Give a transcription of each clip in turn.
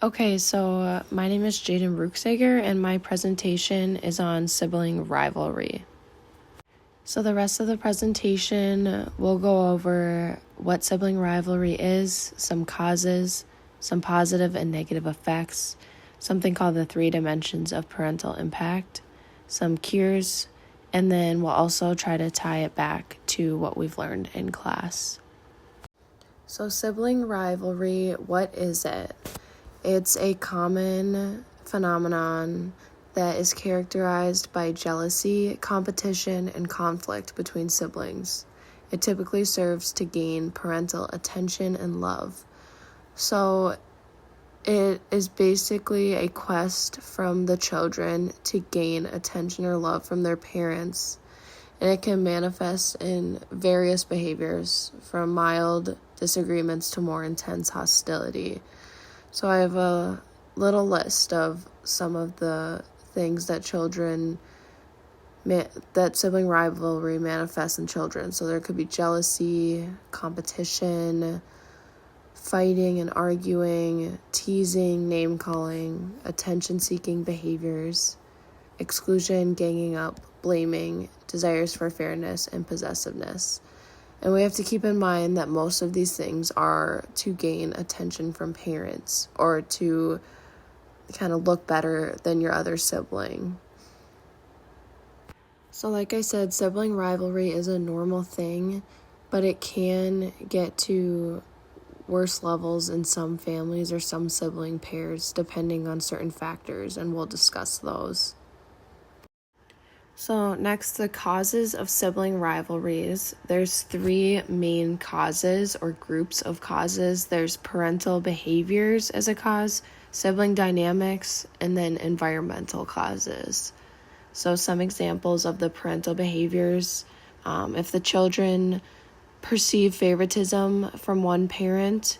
Okay, so my name is Jaden Rucksager, and my presentation is on sibling rivalry. So the rest of the presentation, we'll go over what sibling rivalry is, some causes, some positive and negative effects, something called the 3 dimensions of parental impact, some cures, and then we'll also try to tie it back to what we've learned in class. So sibling rivalry, what is it? It's a common phenomenon that is characterized by jealousy, competition, and conflict between siblings. It typically serves to gain parental attention and love. So it is basically a quest from the children to gain attention or love from their parents. And it can manifest in various behaviors, from mild disagreements to more intense hostility. So I have a little list of some of the things that that sibling rivalry manifests in children. So there could be jealousy, competition, fighting and arguing, teasing, name-calling, attention-seeking behaviors, exclusion, ganging up, blaming, desires for fairness, and possessiveness. And we have to keep in mind that most of these things are to gain attention from parents or to kind of look better than your other sibling. So like I said, sibling rivalry is a normal thing, but it can get to worse levels in some families or some sibling pairs depending on certain factors, and we'll discuss those. So next, the causes of sibling rivalries. There's 3 main causes or groups of causes. There's parental behaviors as a cause, sibling dynamics, and then environmental causes. So some examples of the parental behaviors, if the children perceive favoritism from one parent,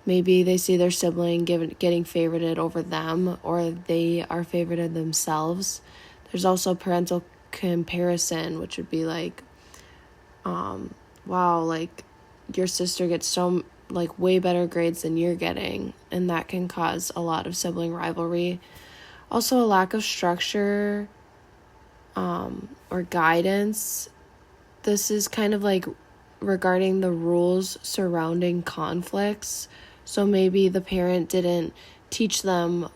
maybe they see their sibling getting favorited over them, or they are favorited themselves. There's also parental comparison, which would be like, wow, like your sister gets so way better grades than you're getting, and that can cause a lot of sibling rivalry. Also, a lack of structure or guidance. This is kind of like regarding the rules surrounding conflicts. So maybe the parent didn't teach them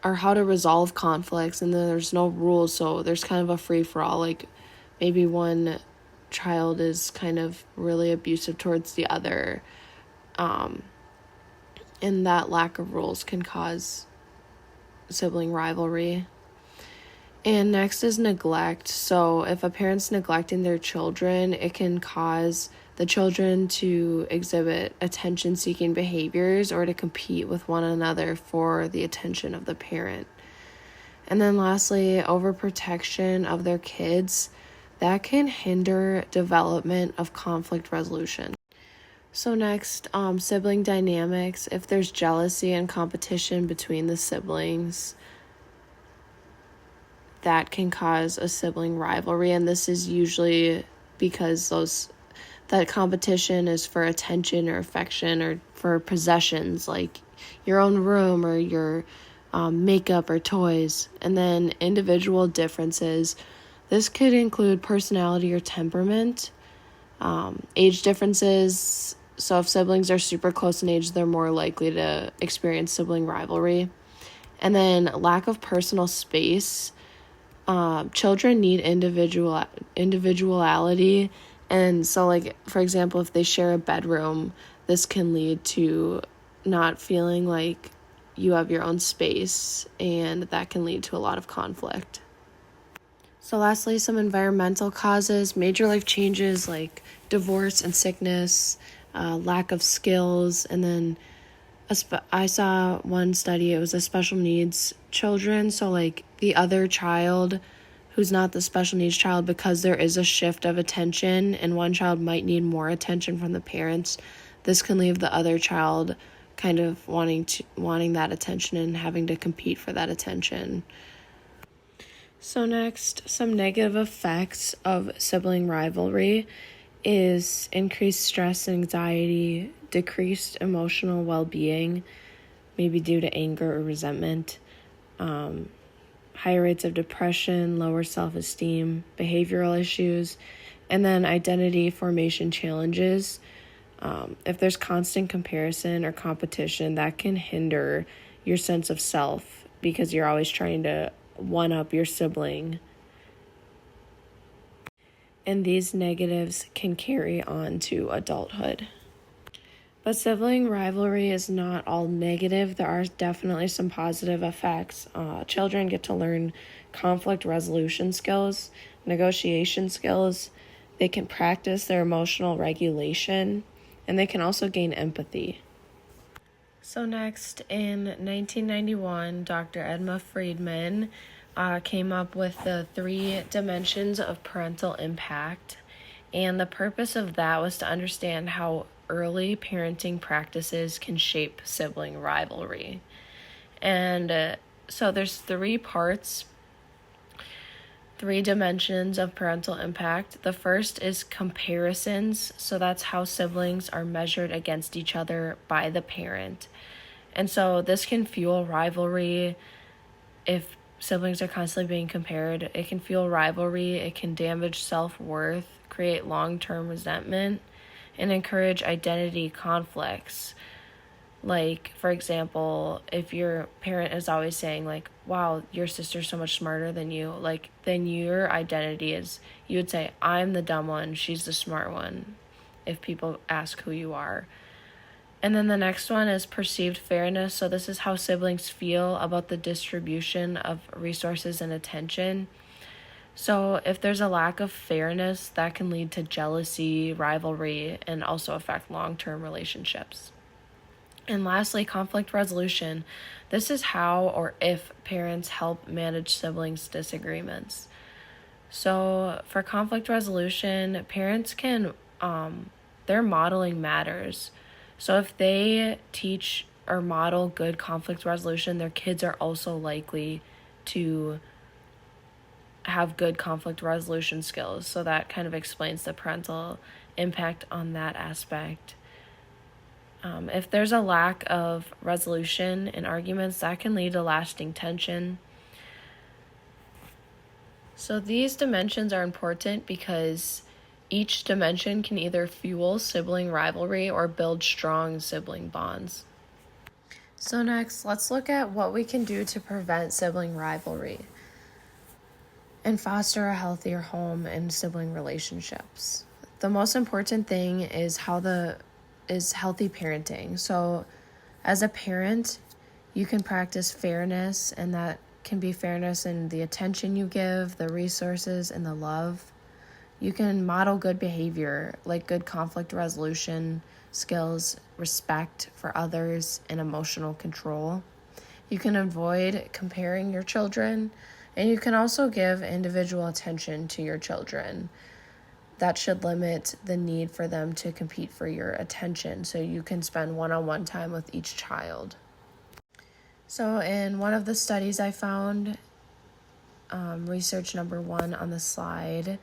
or how to resolve conflicts, and then there's no rules, so there's kind of a free-for-all. Like maybe one child is kind of really abusive towards the other, and that lack of rules can cause sibling rivalry. And next is neglect. So if a parent's neglecting their children, it can cause the children to exhibit attention-seeking behaviors or to compete with one another for the attention of the parent. And then lastly, overprotection of their kids. That can hinder development of conflict resolution. So next, sibling dynamics. If there's jealousy and competition between the siblings, that can cause a sibling rivalry, and this is usually because that competition is for attention or affection or for possessions like your own room or your makeup or toys. And then individual differences. This could include personality or temperament, age differences. So if siblings are super close in age, they're more likely to experience sibling rivalry. And then lack of personal space. Children need individuality, and so like, for example, if they share a bedroom, this can lead to not feeling like you have your own space, and that can lead to a lot of conflict. So lastly, some environmental causes, major life changes like divorce and sickness, lack of skills, and then I saw one study, it was a special needs children, so like the other child who's not the special needs child, because there is a shift of attention and one child might need more attention from the parents, this can leave the other child kind of wanting that attention and having to compete for that attention. So next, some negative effects of sibling rivalry is increased stress and anxiety, decreased emotional well-being, maybe due to anger or resentment, higher rates of depression, lower self-esteem, behavioral issues, and then identity formation challenges. If there's constant comparison or competition, that can hinder your sense of self because you're always trying to one-up your sibling. And these negatives can carry on to adulthood. But sibling rivalry is not all negative. There are definitely some positive effects. Children get to learn conflict resolution skills, negotiation skills. They can practice their emotional regulation, and they can also gain empathy. So next, in 1991, Dr. Edma Friedman came up with the 3 dimensions of parental impact. And the purpose of that was to understand how early parenting practices can shape sibling rivalry. And so there's 3 parts, 3 dimensions of parental impact. The first is comparisons. So that's how siblings are measured against each other by the parent. And so this can fuel rivalry. If siblings are constantly being compared, it can fuel rivalry, it can damage self-worth, create long-term resentment, and encourage identity conflicts. Like, for example, if your parent is always saying, like, wow, your sister's so much smarter than you, like, then your identity is, you would say, I'm the dumb one, she's the smart one, if people ask who you are. And then the next one is perceived fairness. So this is how siblings feel about the distribution of resources and attention. So if there's a lack of fairness, that can lead to jealousy, rivalry, and also affect long-term relationships. And lastly, conflict resolution. This is how or if parents help manage siblings' disagreements. So for conflict resolution, parents can, their modeling matters. So if they teach or model good conflict resolution, their kids are also likely to have good conflict resolution skills. So that kind of explains the parental impact on that aspect. If there's a lack of resolution in arguments, that can lead to lasting tension. So these dimensions are important because each dimension can either fuel sibling rivalry or build strong sibling bonds. So next, let's look at what we can do to prevent sibling rivalry and foster a healthier home and sibling relationships. The most important thing is healthy parenting. So as a parent, you can practice fairness, and that can be fairness in the attention you give, the resources, and the love. You can model good behavior, like good conflict resolution skills, respect for others, and emotional control. You can avoid comparing your children, and you can also give individual attention to your children. That should limit the need for them to compete for your attention, so you can spend one-on-one time with each child. So in one of the studies I found, research number 1 on the slide,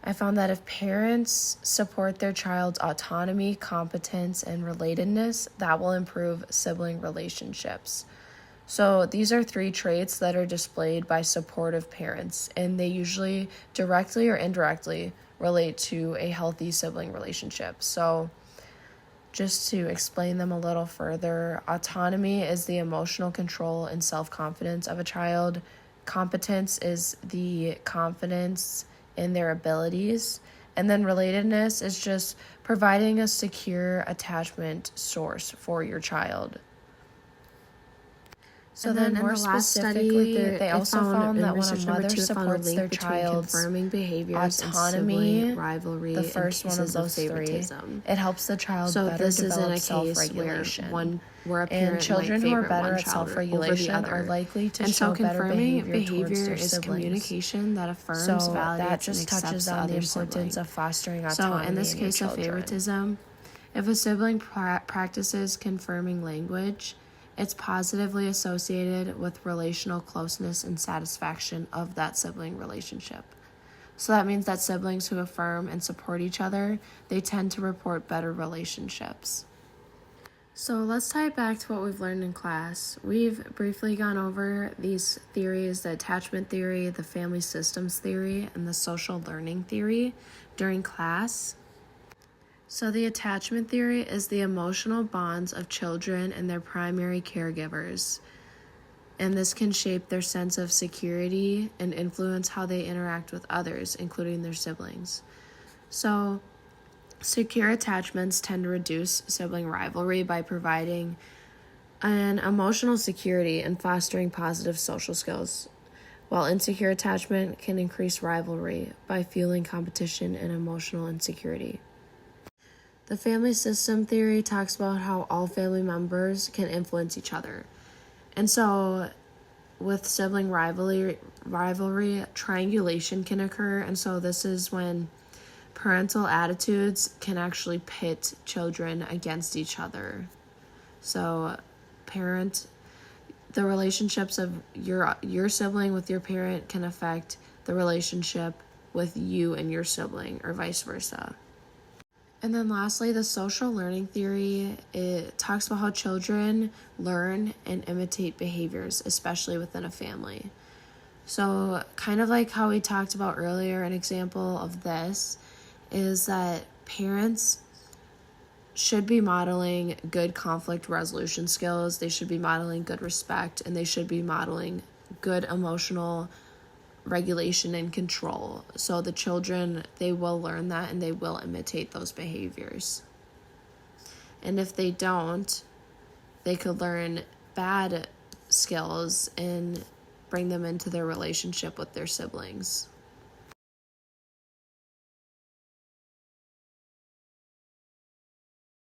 I found that if parents support their child's autonomy, competence, and relatedness, that will improve sibling relationships. So these are 3 traits that are displayed by supportive parents, and they usually directly or indirectly relate to a healthy sibling relationship. So just to explain them a little further, autonomy is the emotional control and self-confidence of a child. Competence is the confidence in their abilities. And then relatedness is just providing a secure attachment source for your child. So then more specifically, they also found that when a mother supports their child's confirming behaviors autonomy, rivalry, the first one of those 3, it helps the child better develop self-regulation. Where a parent and children who are better at self-regulation are likely to show better behavior towards their communication that affirms, validates, that just touches on the importance of fostering autonomy. So in this case of favoritism, if a sibling practices confirming language, it's positively associated with relational closeness and satisfaction of that sibling relationship. So that means that siblings who affirm and support each other, they tend to report better relationships. So let's tie it back to what we've learned in class. We've briefly gone over these theories, the attachment theory, the family systems theory, and the social learning theory during class. So the attachment theory is the emotional bonds of children and their primary caregivers. And this can shape their sense of security and influence how they interact with others, including their siblings. So secure attachments tend to reduce sibling rivalry by providing an emotional security and fostering positive social skills, while insecure attachment can increase rivalry by fueling competition and emotional insecurity. The family system theory talks about how all family members can influence each other. And so with sibling rivalry, triangulation can occur. And so this is when parental attitudes can actually pit children against each other. So the relationships of your sibling with your parent can affect the relationship with you and your sibling, or vice versa. And then lastly, the social learning theory, it talks about how children learn and imitate behaviors, especially within a family. So kind of like how we talked about earlier, an example of this is that parents should be modeling good conflict resolution skills, they should be modeling good respect, and they should be modeling good emotional regulation and control. So the children, they will learn that and they will imitate those behaviors. And if they don't, they could learn bad skills and bring them into their relationship with their siblings.